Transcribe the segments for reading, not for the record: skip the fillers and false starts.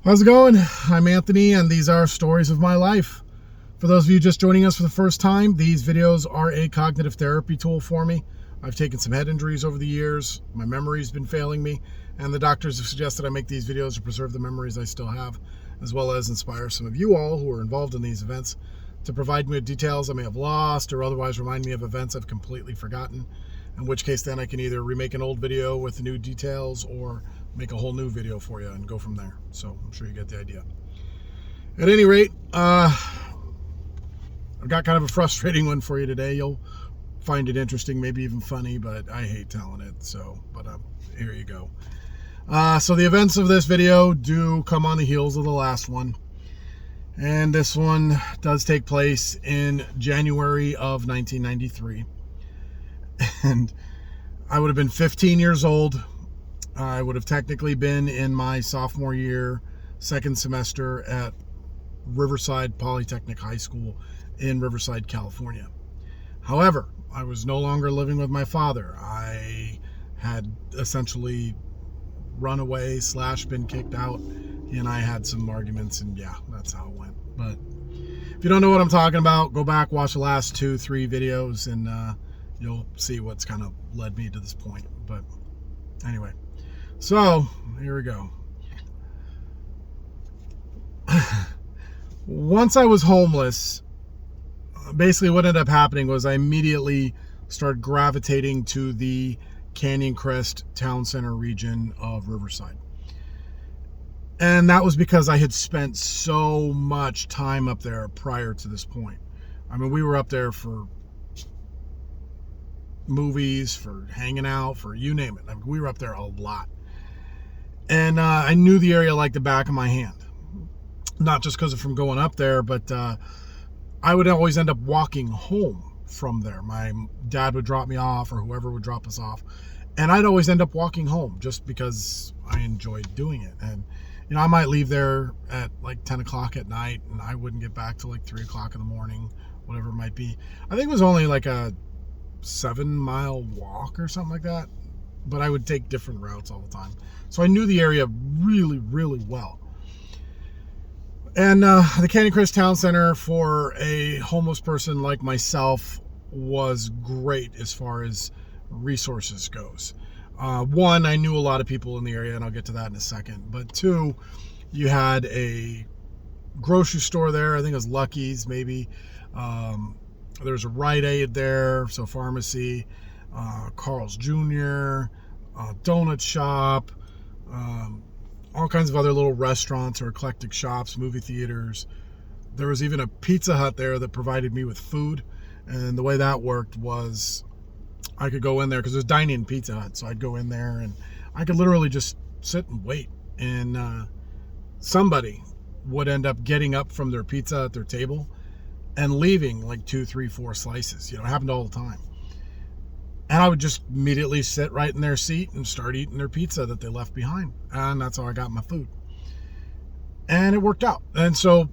How's it going? I'm Anthony, and these are stories of my life. For those of you just joining us for the first time, these videos are a cognitive therapy tool for me. I've taken some head injuries over the years, my memory's been failing me, and the doctors have suggested I make these videos to preserve the memories I still have, as well as inspire some of you all who are involved in these events to provide me with details I may have lost or otherwise remind me of events I've completely forgotten, in which case then I can either remake an old video with new details or make a whole new video for you and go from there. So I'm sure you get the idea. At any rate, I've got kind of a frustrating one for you today. You'll find it interesting, maybe even funny, but I hate telling it. But here you go. So the events of this video do come on the heels of the last one. And this one does take place in January of 1993. And I would have been 15 years old. I would have technically been in my sophomore year, second semester at Riverside Polytechnic High School in Riverside, California. However, I was no longer living with my father. I had essentially run away / been kicked out, and I had some arguments, and yeah, that's how it went. But if you don't know what I'm talking about, go back, watch the last 2-3 videos, and you'll see what's kind of led me to this point. But anyway, so here we go. Once I was homeless, basically what ended up happening was I immediately started gravitating to the Canyon Crest Town Center region of Riverside. And that was because I had spent so much time up there prior to this point. I mean, we were up there for movies, for hanging out, for you name it. I mean, we were up there a lot. And I knew the area like the back of my hand. Not just because of from going up there, but I would always end up walking home from there. My dad would drop me off, or whoever would drop us off. And I'd always end up walking home just because I enjoyed doing it. And, you know, I might leave there at like 10 o'clock at night, and I wouldn't get back till like 3 o'clock in the morning, whatever it might be. I think it was only like a 7-mile walk or something like that, but I would take different routes all the time. So I knew the area really, really well. And the Canyon Crest Town Center for a homeless person like myself was great as far as resources goes. One, I knew a lot of people in the area, and I'll get to that in a second. But two, you had a grocery store there. I think it was Lucky's, maybe. There's a Rite Aid there, so pharmacy, Carl's Jr., donut shop, all kinds of other little restaurants or eclectic shops, movie theaters. There was even a Pizza Hut there that provided me with food. And the way that worked was I could go in there because there's dining in Pizza Hut. So I'd go in there and I could literally just sit and wait. And somebody would end up getting up from their pizza at their table and leaving like 2, 3, 4 slices. You know, it happened all the time. And I would just immediately sit right in their seat and start eating their pizza that they left behind. And that's how I got my food. And it worked out. And so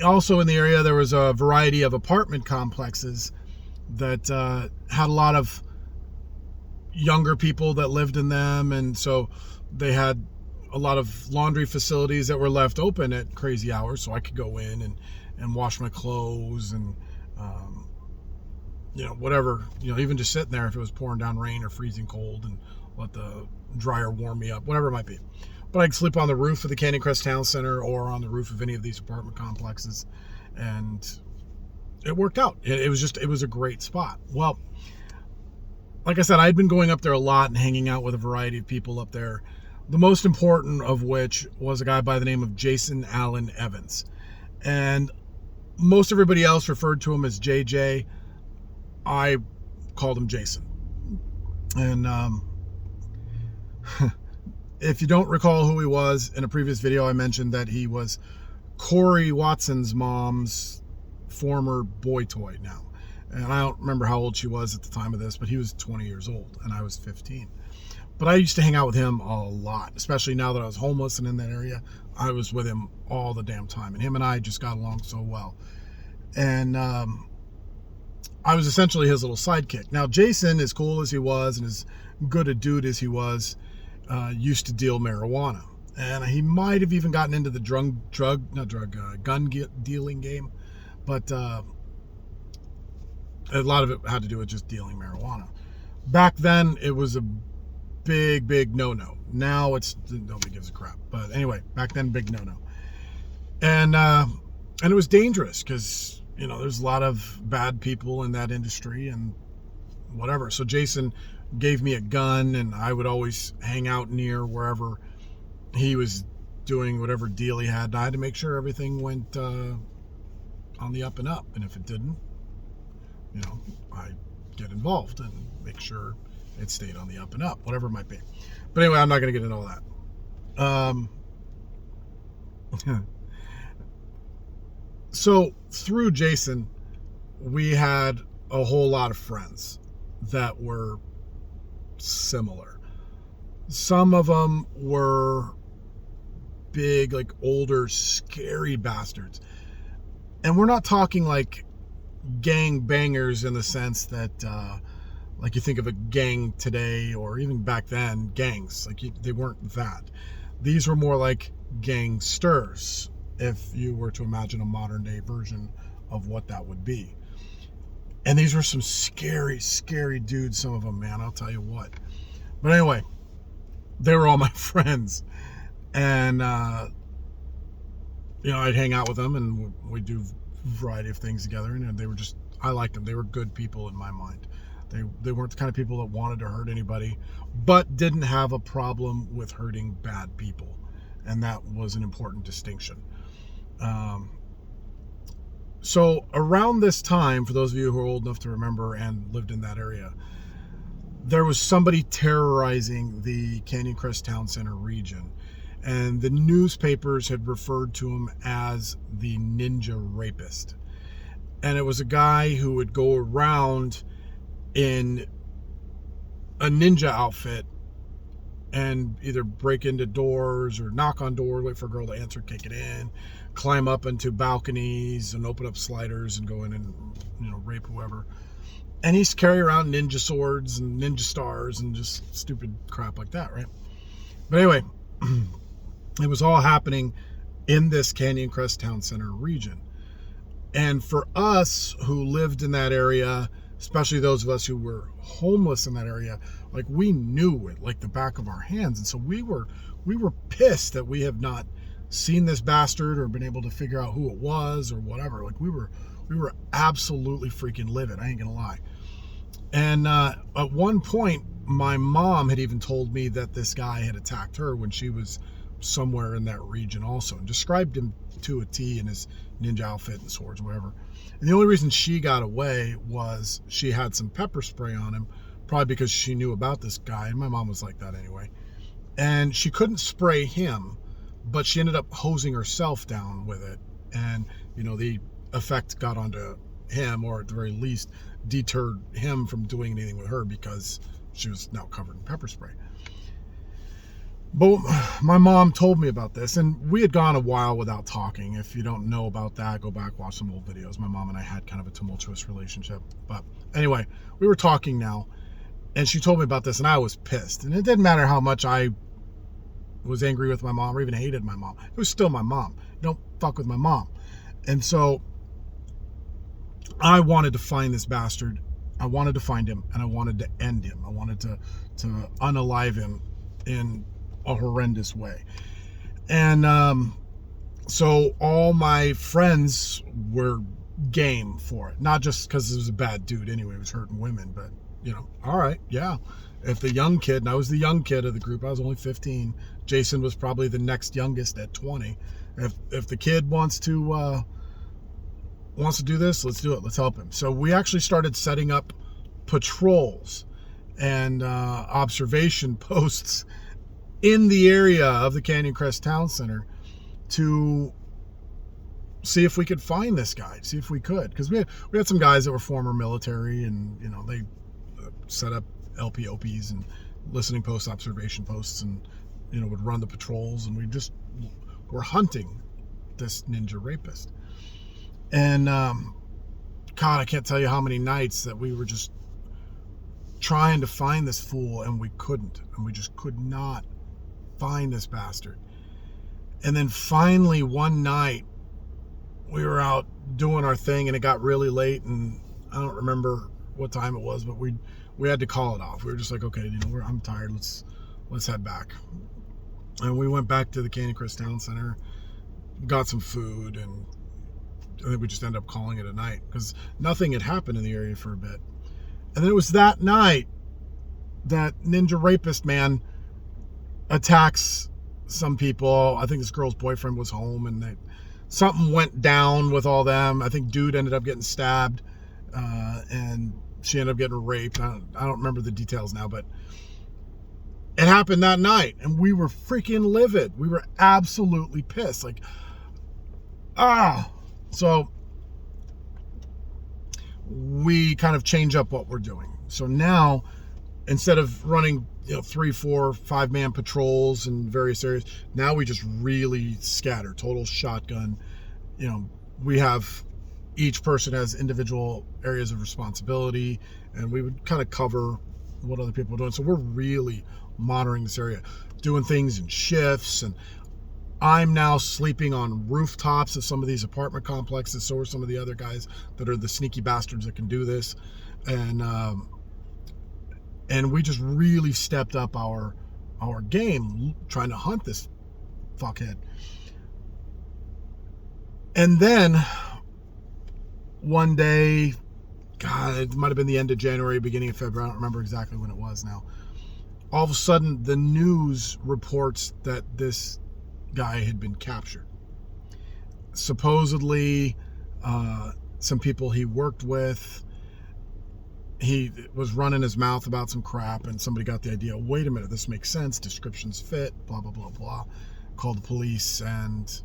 also in the area, there was a variety of apartment complexes that had a lot of younger people that lived in them. And so they had a lot of laundry facilities that were left open at crazy hours. So I could go in and wash my clothes and you know, whatever, you know, even just sitting there if it was pouring down rain or freezing cold, and let the dryer warm me up, whatever it might be. But I could sleep on the roof of the Canyon Crest Town Center or on the roof of any of these apartment complexes. And it worked out. It was a great spot. Well, like I said, I'd been going up there a lot and hanging out with a variety of people up there. The most important of which was a guy by the name of Jason Allen Evans. And most everybody else referred to him as JJ. I called him Jason. And if you don't recall who he was, in a previous video I mentioned that he was Corey Watson's mom's former boy toy now. And I don't remember how old she was at the time of this, but he was 20 years old and I was 15. But I used to hang out with him a lot, especially now that I was homeless and in that area. I was with him all the damn time. And him and I just got along so well. And I was essentially his little sidekick. Now, Jason, as cool as he was and as good a dude as he was, used to deal marijuana. And he might have even gotten into the gun dealing game, but a lot of it had to do with just dealing marijuana. Back then, it was a big no-no. Now nobody gives a crap. But anyway, back then, big no-no. And it was dangerous because, there's a lot of bad people in that industry and whatever. So Jason gave me a gun, and I would always hang out near wherever he was doing whatever deal he had. And I had to make sure everything went on the up and up. And if it didn't, I'd get involved and make sure it stayed on the up and up, whatever it might be. But anyway, I'm not going to get into all that. So through Jason, we had a whole lot of friends that were similar. Some of them were big, like older, scary bastards. And we're not talking like gang bangers in the sense that like you think of a gang today or even back then, gangs. Like they weren't that. These were more like gangsters, if you were to imagine a modern day version of what that would be. And these were some scary dudes, some of them, man, I'll tell you what. But anyway, they were all my friends. And, I'd hang out with them and we'd do a variety of things together. And they were I liked them. They were good people in my mind. They weren't the kind of people that wanted to hurt anybody, but didn't have a problem with hurting bad people. And that was an important distinction. So around this time, for those of you who are old enough to remember and lived in that area, there was somebody terrorizing the Canyon Crest Town Center region. And the newspapers had referred to him as the Ninja Rapist. And it was a guy who would go around in a ninja outfit and either break into doors or knock on doors, wait for a girl to answer, kick it in, climb up into balconies and open up sliders and go in and, rape whoever. And he's carry around ninja swords and ninja stars and just stupid crap like that, right? But anyway, it was all happening in this Canyon Crest Town Center region. And for us who lived in that area, especially those of us who were homeless in that area, like we knew it like the back of our hands. And so we were pissed that we have not seen this bastard or been able to figure out who it was or whatever. Like we were absolutely freaking livid. I ain't gonna lie. And at one point, my mom had even told me that this guy had attacked her when she was somewhere in that region also, and described him to a T in his ninja outfit and swords and whatever. And the only reason she got away was she had some pepper spray on him, probably because she knew about this guy, and my mom was like that anyway. And she couldn't spray him, but she ended up hosing herself down with it. And, the effect got onto him, or at the very least deterred him from doing anything with her because she was now covered in pepper spray. But my mom told me about this, and we had gone a while without talking. If you don't know about that, go back, watch some old videos. My mom and I had kind of a tumultuous relationship. But anyway, we were talking now, and she told me about this, and I was pissed. And it didn't matter how much I was angry with my mom or even hated my mom. It was still my mom. You don't fuck with my mom. And so I wanted to find this bastard. I wanted to find him, and I wanted to end him. I wanted to unalive him in a horrendous way. And so all my friends were game for it. Not just because it was a bad dude anyway, he was hurting women, but all right, yeah. If the young kid, and I was the young kid of the group, I was only 15. Jason was probably the next youngest at 20. If the kid wants to do this, let's do it. Let's help him. So we actually started setting up patrols and observation posts in the area of the Canyon Crest Town Center to see if we could find this guy, see if we could. Because we had some guys that were former military, and they set up LPOPs and listening posts, observation posts, and would run the patrols, and we just were hunting this ninja rapist. And God, I can't tell you how many nights that we were just trying to find this fool, and we couldn't, and we just could not find this bastard. And then finally one night we were out doing our thing and it got really late, and I don't remember what time it was, but we had to call it off. We were just like, okay, I'm tired. Let's head back. And we went back to the Canyon Crest Town Center, got some food, and I think we just ended up calling it a night because nothing had happened in the area for a bit. And then it was that night that Ninja Rapist man attacks some people. I think this girl's boyfriend was home, and something went down with all them. I think dude ended up getting stabbed, and she ended up getting raped. I don't remember the details now, but it happened that night, and we were freaking livid. We were absolutely pissed. Like, So we kind of change up what we're doing. So now, instead of running 3, 4, 5-man patrols in various areas, now we just really scatter, total shotgun. We have, each person has individual areas of responsibility, and we would kind of cover what other people are doing. So we're really monitoring this area, doing things in shifts. And I'm now sleeping on rooftops of some of these apartment complexes. So are some of the other guys that are the sneaky bastards that can do this. And we just really stepped up our game trying to hunt this fuckhead. And then one day, God, it might have been the end of January, beginning of February. I don't remember exactly when it was now. All of a sudden, the news reports that this guy had been captured. Supposedly, some people he worked with, he was running his mouth about some crap, and somebody got the idea, wait a minute, this makes sense, descriptions fit, blah, blah, blah, blah. Called the police, and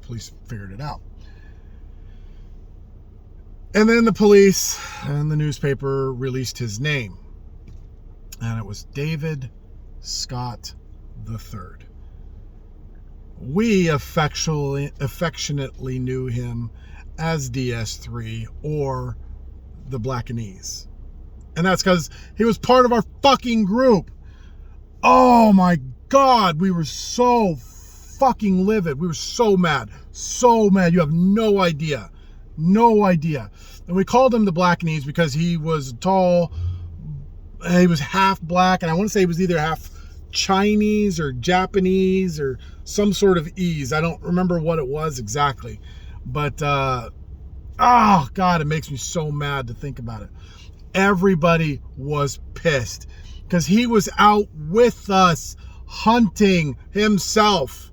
police figured it out. And then the police and the newspaper released his name. And it was David Scott III. We affectionately knew him as DS3 or the Blackanese. And that's because he was part of our fucking group. Oh my God, we were so fucking livid. We were so mad. So mad. You have no idea. No idea. And we called him the Blackanese because he was tall. He was half black, and I want to say he was either half Chinese or Japanese or some sort of ease. I don't remember what it was exactly. But, God, it makes me so mad to think about it. Everybody was pissed because he was out with us hunting himself.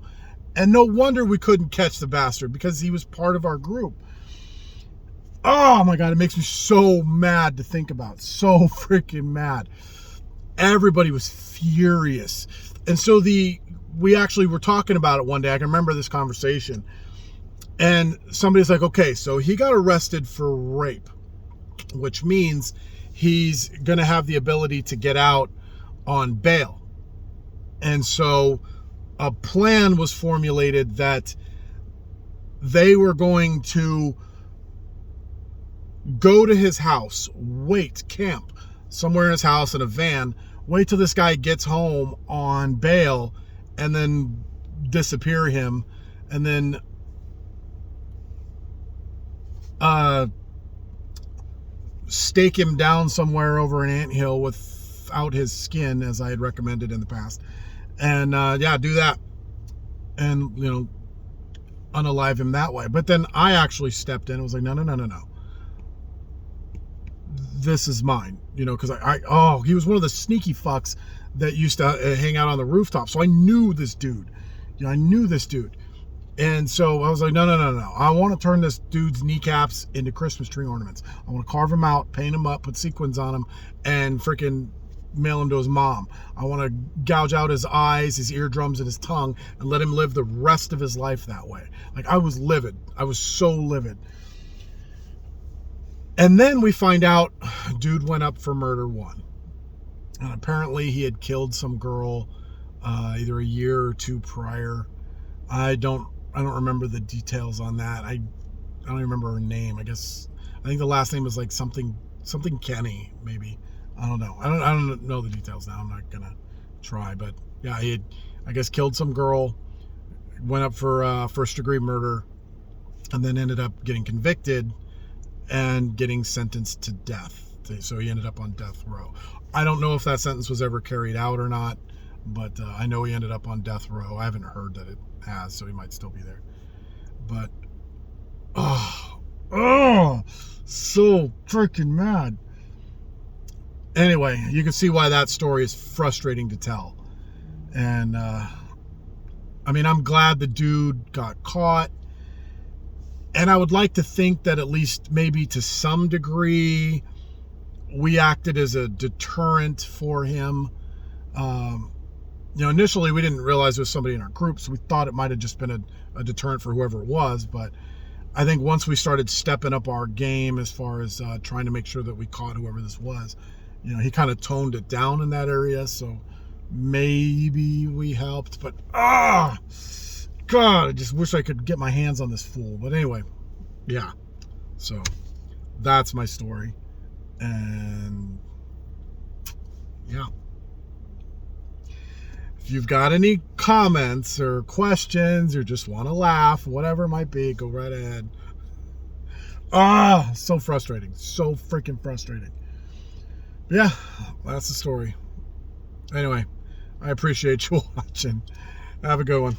And no wonder we couldn't catch the bastard, because he was part of our group. Oh my God, it makes me so mad to think about. So freaking mad. Everybody was furious. And so we actually were talking about it one day. I can remember this conversation. And somebody's like, okay, so he got arrested for rape, which means he's going to have the ability to get out on bail. And so a plan was formulated that they were going to go to his house, camp somewhere in his house in a van, wait till this guy gets home on bail, and then disappear him, and then stake him down somewhere over an anthill without his skin, as I had recommended in the past. And do that. And, unalive him that way. But then I actually stepped in and was like, no. This is mine, because he was one of the sneaky fucks that used to hang out on the rooftop. So I knew this dude. And so I was like, no. I want to turn this dude's kneecaps into Christmas tree ornaments. I want to carve them out, paint them up, put sequins on them, and freaking mail him to his mom. I want to gouge out his eyes, his eardrums, and his tongue, and let him live the rest of his life that way. Like, I was livid. I was so livid. And then we find out dude went up for murder 1. And apparently he had killed some girl either a year or 2 prior. I don't remember the details on that. I don't remember her name. I think the last name was like something Kenny, maybe. I don't know. I don't know the details now. I'm not gonna try, but yeah, he had, I guess, killed some girl, went up for first-degree murder, and then ended up getting convicted and getting sentenced to death. So he ended up on death row. I don't know if that sentence was ever carried out or not, but I know he ended up on death row. I haven't heard that it has, so he might still be there. But, so freaking mad. Anyway, you can see why that story is frustrating to tell. And, I mean, I'm glad the dude got caught. And I would like to think that at least maybe to some degree, we acted as a deterrent for him. Initially we didn't realize it was somebody in our group, so we thought it might have just been a deterrent for whoever it was. But I think once we started stepping up our game as far as trying to make sure that we caught whoever this was, he kind of toned it down in that area. So maybe we helped, but God, I just wish I could get my hands on this fool. But anyway, yeah. So that's my story. And yeah. If you've got any comments or questions or just want to laugh, whatever it might be, go right ahead. So frustrating. So freaking frustrating. But yeah, that's the story. Anyway, I appreciate you watching. Have a good one.